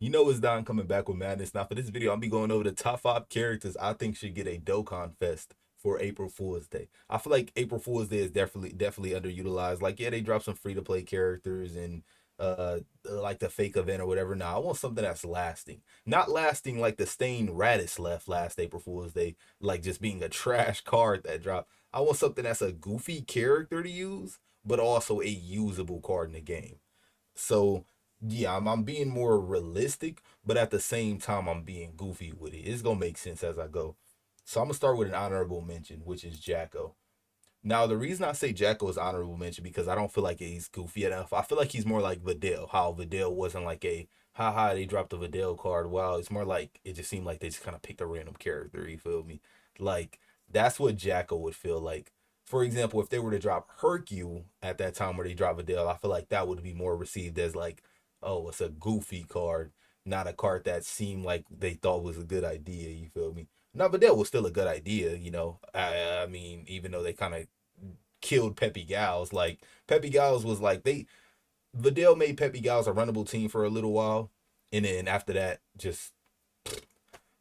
You know it's Don coming back with madness. Now for this video, I'll be going over the top 5 characters I think should get a Dokkan Fest for April Fool's Day. I feel like April Fool's Day is definitely underutilized. Like, yeah, they drop some free to play characters and like the fake event or whatever. Now I want something that's lasting. Not lasting like the stained Raditz left last April Fool's Day, like just being a trash card that dropped. I want something that's a goofy character to use, but also a usable card in the game. So yeah, I'm being more realistic, but at the same time I'm being goofy with it. It's gonna make sense as I go. So I'm gonna start with an honorable mention, which is Jacko. Now the reason I say Jacko is honorable mention because I don't feel like he's goofy enough. I feel like he's more like Videl. How Videl wasn't like a haha they dropped a Videl card. Wow, it's more like it just seemed like they just kind of picked a random character. You feel me? Like that's what Jacko would feel like. For example, if they were to drop Hercule at that time where they drop Videl, I feel like that would be more received as like, oh, it's a goofy card, not a card that seemed like they thought was a good idea. You feel me? Now Videl was still a good idea, you know. I mean, even though they kind of killed Pepe Gals. Like Pepe Gals was like they Vidal made Pepe Gals a runnable team for a little while, and then after that, just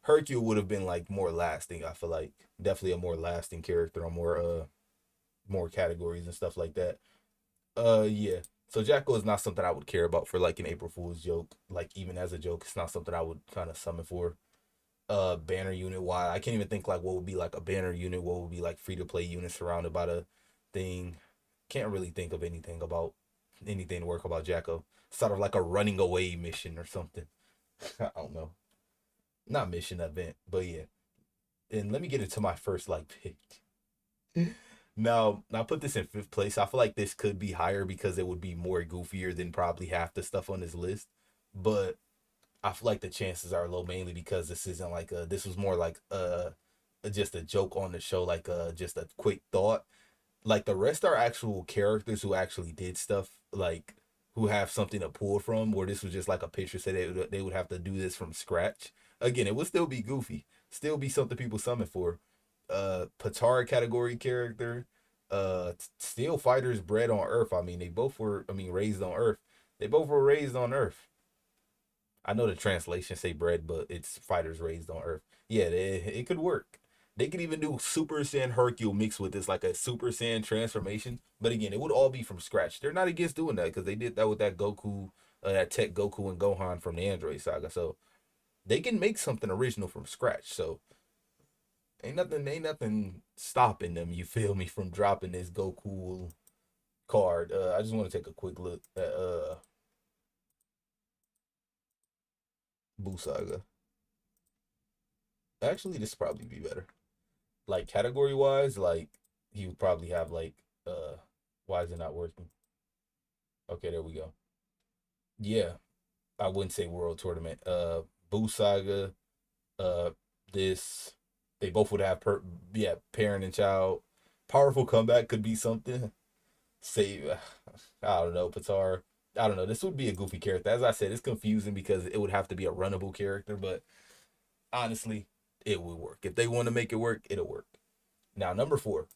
Hercule would have been like more lasting. I feel like definitely a more lasting character on more categories and stuff like that. Yeah. So Jacko is not something I would care about for like an April Fool's joke. Like even as a joke, it's not something I would kind of summon for. Banner unit. Why I can't even think like what would be like a banner unit. What would be like free to play unit surrounded by the thing. Can't really think of anything to work about Jacko. Sort of like a running away mission or something. I don't know. Not mission event, but yeah. And let me get into my first like pick. Now, I put this in fifth place. I feel like this could be higher because it would be more goofier than probably half the stuff on this list. But I feel like the chances are low mainly because this isn't like this was more like just a joke on the show, like just a quick thought. Like the rest are actual characters who actually did stuff, like who have something to pull from. Where this was just like a picture, say they would have to do this from scratch. Again, it would still be goofy, still be something people summon for. Patara category character, still fighters bred on Earth. I mean, they both were. I mean, raised on Earth. They both were raised on Earth. I know the translation say bred, but it's fighters raised on Earth. Yeah, it could work. They could even do Super Saiyan Hercule mixed with this, like a Super Saiyan transformation. But again, it would all be from scratch. They're not against doing that because they did that with that Goku, that Tech Goku and Gohan from the Android saga. So they can make something original from scratch. So ain't nothing stopping them. You feel me from dropping this Goku card. I just want to take a quick look at Buu Saga. Actually, this probably be better. Like category wise, like he would probably have like why is it not working? Okay, there we go. Yeah, I wouldn't say world tournament. Boo Saga, uh this they both would have yeah, parent and child. Powerful comeback could be something. Say I don't know, Patar. I don't know. This would be a goofy character. As I said, it's confusing because it would have to be a runnable character, but honestly, it would work. If they want to make it work, it'll work. Now, number four.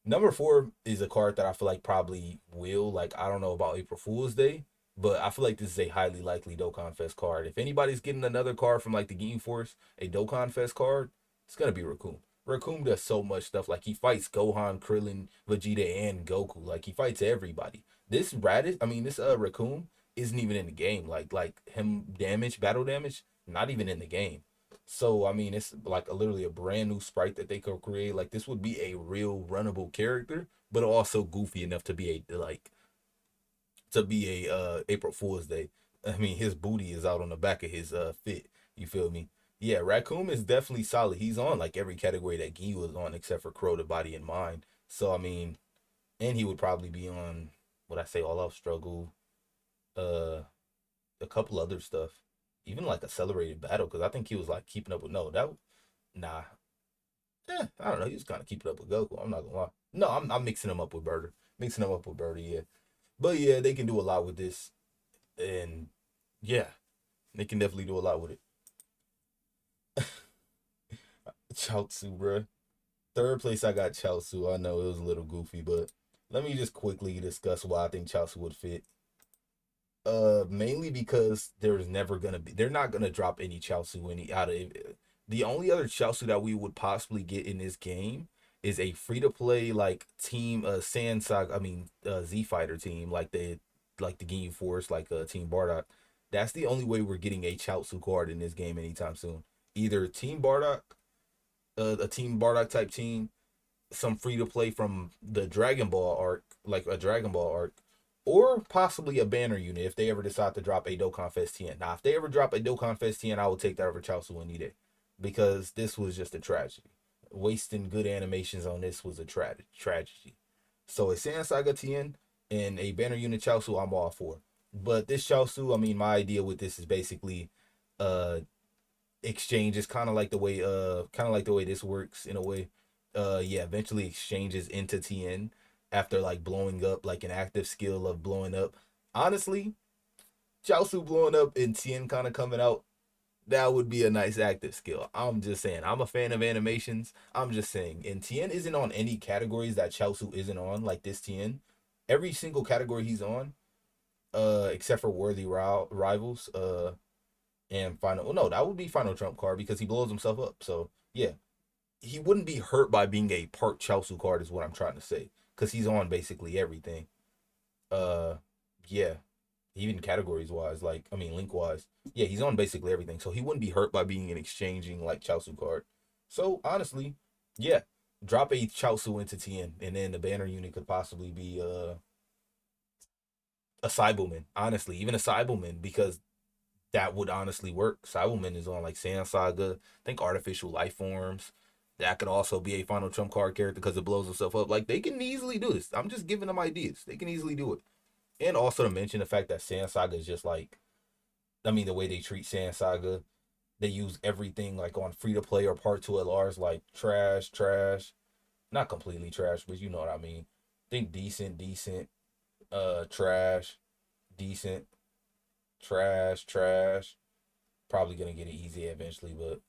Number four is a card that I feel like probably will. Like, I don't know about April Fool's Day, but I feel like this is a highly likely Dokkan Fest card. If anybody's getting another card from like the Game Force, a Dokkan Fest card, it's gonna be Raccoon. Raccoon does so much stuff. Like he fights Gohan, Krillin, Vegeta, and Goku. Like he fights everybody. This Radish, I mean this Raccoon isn't even in the game. Like him damage, battle damage, not even in the game. So I mean, it's like literally a brand new sprite that they could create. Like this would be a real runnable character, but also goofy enough to be a like to be a April Fool's Day. I mean, his booty is out on the back of his fit. You feel me? Yeah, Raccoon is definitely solid. He's on like every category that Gee was on except for Crow, the Body and Mind. So I mean, and he would probably be on what I say all out struggle, uh, a couple other stuff, even like accelerated battle because I think he was like keeping up with no that nah. I don't know. He was kind of keeping up with Goku. I'm not gonna lie. No, I'm mixing him up with Birder. Mixing him up with Birder, yeah. But yeah, they can do a lot with this, and yeah, they can definitely do a lot with it. Chaozu, bro. Third place, I got Chaozu. I know it was a little goofy, but let me just quickly discuss why I think Chaozu would fit. Mainly because there's never gonna be, they're not gonna drop any Chaozu any out of it. The only other Chaozu that we would possibly get in this game is a free to play like team Sand Saga, I mean Z Fighter team like the Ginyu Force like Team Bardock. That's the only way we're getting a Chaozu card in this game anytime soon. Either Team Bardock, a Team Bardock type team, some free to play from the Dragon Ball arc, like a Dragon Ball arc, or possibly a banner unit if they ever decide to drop a Dokkan Fest TN. Now, if they ever drop a Dokkan Fest TN, I would take that over Chaozu any day because this was just a tragedy. Wasting good animations on this was a tragedy. So a Sand Saga TN and a banner unit Chaozu, I'm all for. But this Chaozu, I mean, my idea with this is basically uh exchanges kind of like the way this works in a way. Yeah, eventually exchanges into TN after like blowing up like an active skill of blowing up. Honestly, Chaozu blowing up and TN kind of coming out, that would be a nice active skill. I'm just saying. I'm a fan of animations. I'm just saying. And TN isn't on any categories that Chaozu isn't on, like this TN. Every single category he's on, except for worthy rivals, and final. Well, no, that would be final trump card because he blows himself up. So yeah, he wouldn't be hurt by being a part Chaozu card, is what I'm trying to say, because he's on basically everything. Uh, yeah, even categories wise, like I mean link wise, yeah, he's on basically everything. So he wouldn't be hurt by being an exchanging like Chaozu card. So honestly, yeah, drop a Chaozu into TN, and then the banner unit could possibly be a Cyberman. Honestly, even a Cyberman because that would honestly work. Cyberman is on like Sand Saga. I think Artificial Life Forms. That could also be a final trump card character because it blows itself up. Like they can easily do this. I'm just giving them ideas. They can easily do it. And also to mention the fact that Sand Saga is just like, I mean, the way they treat Sand Saga, they use everything like on free to play or part two LRs like trash, trash. Not completely trash, but you know what I mean. Think decent, decent, trash, decent, trash, trash. Probably gonna get it easy eventually, but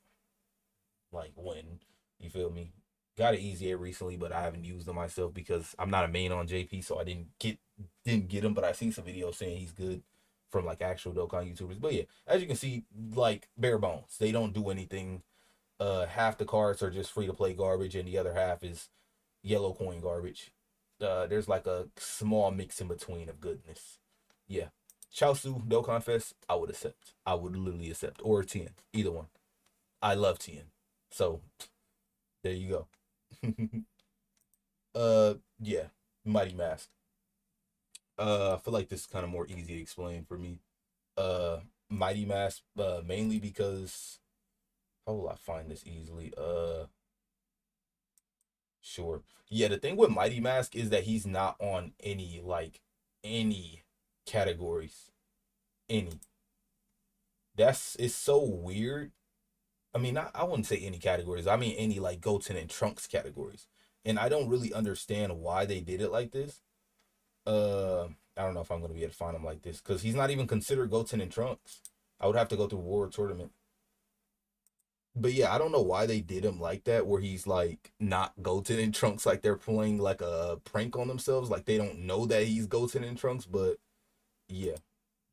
like when, you feel me? Got it easier recently, but I haven't used them myself because I'm not a main on JP, so I didn't get him. But I seen some videos saying he's good from like actual Dokkan YouTubers. But yeah, as you can see, like bare bones, they don't do anything. Half the cards are just free to play garbage, and the other half is yellow coin garbage. There's like a small mix in between of goodness. Yeah, Chaosu Dokkan Fest, I would accept. I would literally accept, or 10, either one. I love 10. So there you go. Yeah, Mighty Mask. I feel like this is kind of more easy to explain for me. Uh, Mighty Mask, mainly because how will I find this easily? Sure. Yeah, the thing with Mighty Mask is that he's not on any categories. Any. That's it's so weird. I mean, I wouldn't say any categories. I mean any like Goten and Trunks categories. And I don't really understand why they did it like this. I don't know if I'm gonna be able to find him like this because he's not even considered Goten and Trunks. I would have to go through World Tournament. But yeah, I don't know why they did him like that, where he's like not Goten and Trunks, like they're playing like a prank on themselves, like they don't know that he's Goten and Trunks. But yeah,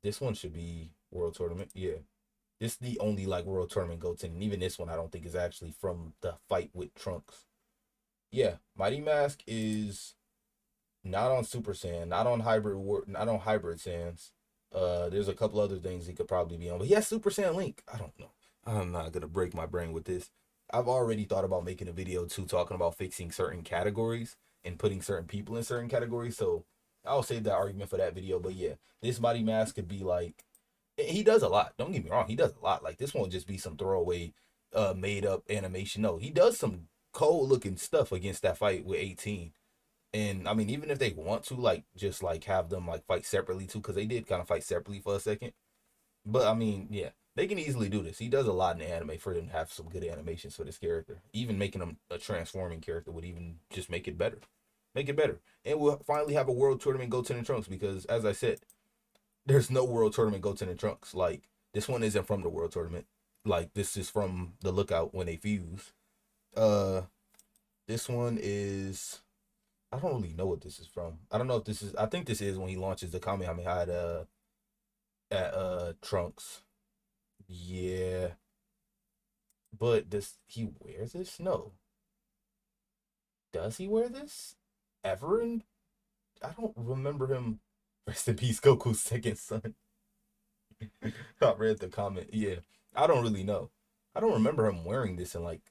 this one should be World Tournament. Yeah, this is the only like World Tournament Goten, and even this one I don't think is actually from the fight with Trunks. Yeah, Mighty Mask is not on Super Saiyan, not on Hybrid Saiyans. There's a couple other things he could probably be on, but he has Super Saiyan Link. I don't know. I'm not gonna break my brain with this. I've already thought about making a video too, talking about fixing certain categories and putting certain people in certain categories. So I'll save that argument for that video. But yeah, this Mighty Mask could be like, he does a lot. Don't get me wrong, he does a lot. Like this won't just be some throwaway, made up animation. No, he does some cold looking stuff against that fight with 18. And I mean, even if they want to, like, just like have them like fight separately too, because they did kind of fight separately for a second. But I mean, yeah, they can easily do this. He does a lot in the anime for them to have some good animations for this character. Even making him a transforming character would even just make it better. Make it better. And we'll finally have a world tournament Goten and Trunks because, as I said, there's no world tournament Goten and Trunks. Like, this one isn't from the world tournament. Like, this is from the lookout when they fuse. Uh, this one is, I don't really know what this is from. I don't know if this is. I think this is when he launches the Kamehameha. at Trunks. Yeah, but does he wear this? No. Does he wear this ever? In I don't remember him. Rest in peace, Goku's second son. I read the comment. Yeah, I don't really know. I don't remember him wearing this in like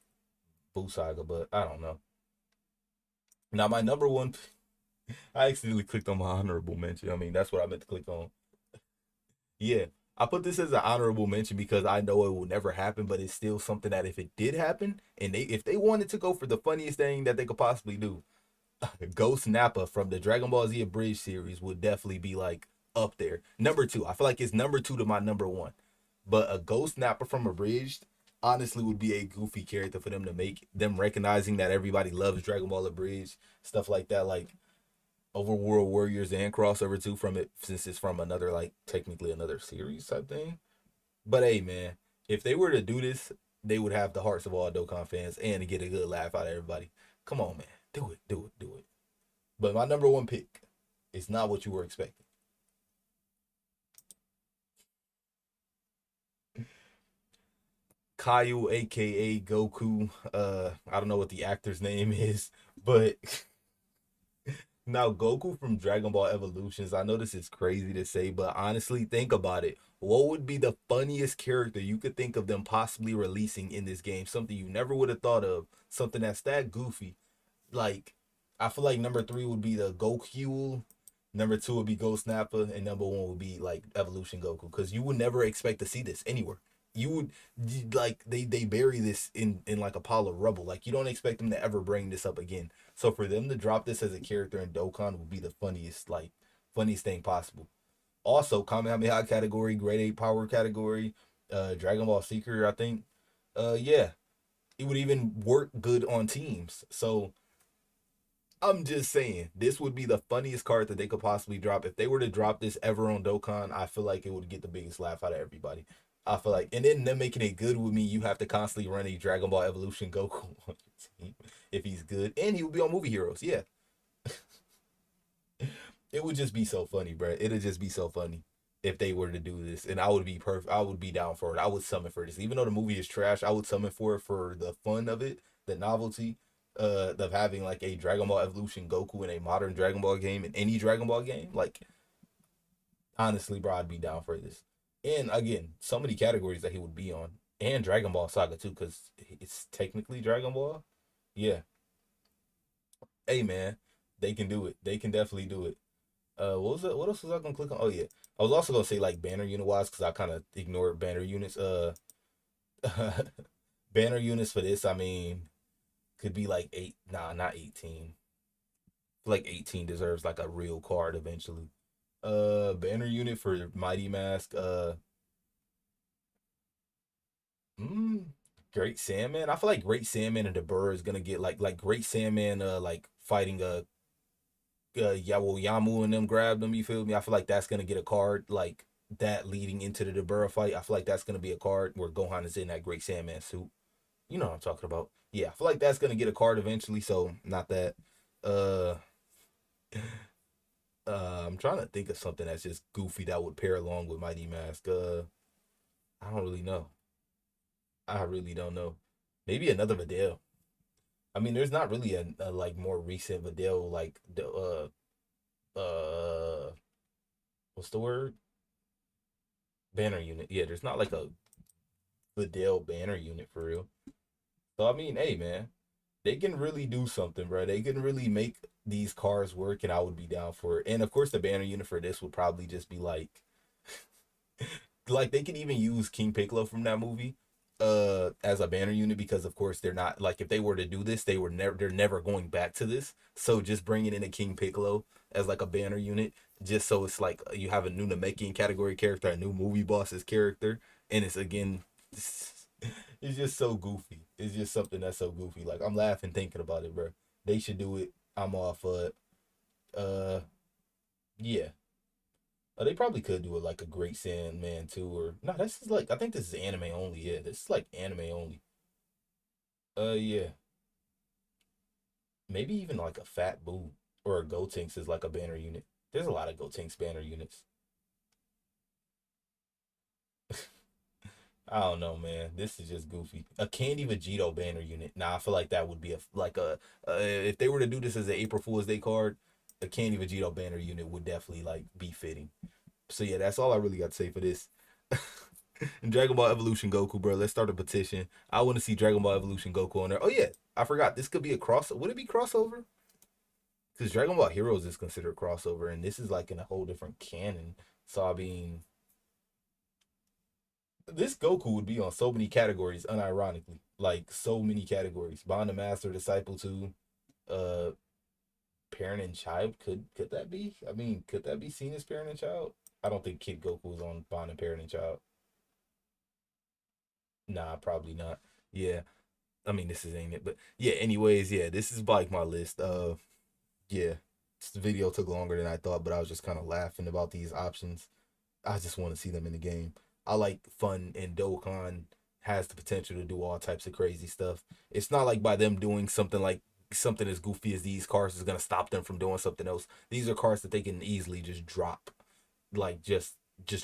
Buu Saga, but I don't know. Now my number one, I accidentally clicked on my honorable mention. I mean, that's what I meant to click on. Yeah, I put this as an honorable mention because I know it will never happen, but it's still something that if it did happen, and if they wanted to go for the funniest thing that they could possibly do, Ghost Nappa from the Dragon Ball Z Abridged series would definitely be like up there. Number two. I feel like it's number two to my number one. But a Ghost Nappa from Abridged honestly would be a goofy character for them to make. Them recognizing that everybody loves Dragon Ball Abridged, stuff like that, like Overworld Warriors and crossover too from it, since it's from another, like technically another series type thing. But hey man, if they were to do this, they would have the hearts of all Dokkan fans and to get a good laugh out of everybody. Come on, man. Do it, do it, do it. But my number one pick is not what you were expecting. Caillou, aka Goku. I don't know what the actor's name is, but now Goku from Dragon Ball Evolutions. I know this is crazy to say, but honestly, think about it. What would be the funniest character you could think of them possibly releasing in this game? Something you never would have thought of. Something that's that goofy. Like, I feel like number three would be the Goku. Number two would be Ghost Nappa, and number one would be like Evolution Goku, because you would never expect to see this anywhere. You would like they bury this in like a pile of rubble. Like you don't expect them to ever bring this up again. So for them to drop this as a character in Dokkan would be the funniest thing possible. Also, Kamehameha category, Grade 8 power category, Dragon Ball Seeker, I think. Yeah, it would even work good on teams. So I'm just saying, this would be the funniest card that they could possibly drop. If they were to drop this ever on Dokkan, I feel like it would get the biggest laugh out of everybody. I feel like, and then them making it good with me, you have to constantly run a Dragon Ball Evolution Goku on your team if he's good, and he would be on Movie Heroes. Yeah, it would just be so funny, bro. It'd just be so funny if they were to do this, and I would be perfect. I would be down for it. I would summon for this, even though the movie is trash. I would summon for it for the fun of it, the novelty, of having like a Dragon Ball Evolution Goku in a modern Dragon Ball game, in any Dragon Ball game. Like honestly, bro, I'd be down for this. And again, so many categories that he would be on, and Dragon Ball Saga too, because it's technically Dragon Ball. Yeah, hey man, they can do it. They can definitely do it. What was it? What else was I gonna click on? Oh yeah, I was also gonna say like banner unit wise because I kind of ignored banner units. Banner units for this, I mean, could be like eight. Nah, not 18. Like 18 deserves like a real card eventually. Banner unit for Mighty Mask. Mm, Great Sandman. I feel like Great Sandman and the Burr is gonna get like Great Sandman. Like fighting Yamu and them grabbed them. You feel me? I feel like that's gonna get a card like that leading into the Dabura fight. I feel like that's gonna be a card where Gohan is in that Great Sandman suit. You know what I'm talking about? Yeah, I feel like that's gonna get a card eventually. So not that. Uh, I'm trying to think of something that's just goofy that would pair along with Mighty Mask. I don't really know. I really don't know. Maybe another Videl. I mean, there's not really a like more recent Videl like the what's the word? Banner unit. Yeah, there's not like a Videl banner unit for real. So I mean, hey man, they can really do something, bro. They can really make these cars work, and I would be down for it. And of course, the banner unit for this would probably just be like they could even use King Piccolo from that movie as a banner unit because of course they're not like if they were to do this they're never going back to this, so just bringing in a King Piccolo as like a banner unit just so it's like you have a new Namekian category character, a new movie boss's character, and it's again it's just so goofy. It's just something that's so goofy, like I'm laughing thinking about it, bro. They should do it. I'm all for it. Yeah. They probably could do it like a Great Sandman too, or no. This is like I think this is anime only. Yeah, this is like anime only. Yeah, maybe even like a Fat Boo or a Gotenks is like a banner unit. There's a lot of Gotenks banner units. I don't know, man. This is just goofy. A Candy Vegito banner unit. Nah, I feel like that would be a like a if they were to do this as an April Fool's Day card, a Candy Vegito banner unit would definitely like be fitting. So yeah, that's all I really got to say for this. And Dragon Ball Evolution Goku, bro. Let's start a petition. I want to see Dragon Ball Evolution Goku on there. Oh yeah, I forgot. This could be a cross. Would it be crossover? Because Dragon Ball Heroes is considered crossover, and this is like in a whole different canon. So I mean, this Goku would be on so many categories, unironically. Like so many categories. Bond and Master, Disciple 2, uh parent and child. Could that be? I mean, could that be seen as parent and child? I don't think Kid Goku is on Bond and Parent and Child. Nah, probably not. Yeah. I mean, this is ain't it, but yeah. Anyways, yeah, this is like my list. Yeah, this video took longer than I thought, but I was just kind of laughing about these options. I just want to see them in the game. I like fun, and Dokkan has the potential to do all types of crazy stuff. It's not like by them doing something like something as goofy as these cards is gonna stop them from doing something else. These are cards that they can easily just drop, like just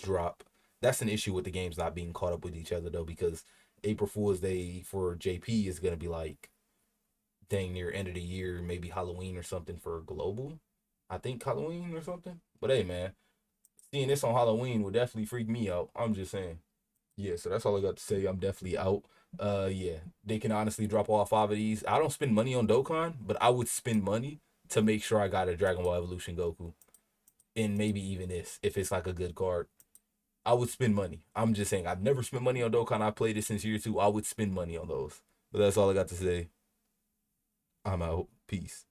drop. That's an issue with the games not being caught up with each other though, because April Fool's Day for JP is gonna be like dang near end of the year, maybe Halloween or something for global. I think Halloween or something. But hey, man, seeing this on Halloween would definitely freak me out. I'm just saying. Yeah, so that's all I got to say. I'm definitely out. Yeah, they can honestly drop all five of these. I don't spend money on Dokkan, but I would spend money to make sure I got a Dragon Ball Evolution Goku, and maybe even this if it's like a good card. I would spend money. I'm just saying. I've never spent money on Dokkan. I played it since year two. I would spend money on those. But that's all I got to say. I'm out. Peace.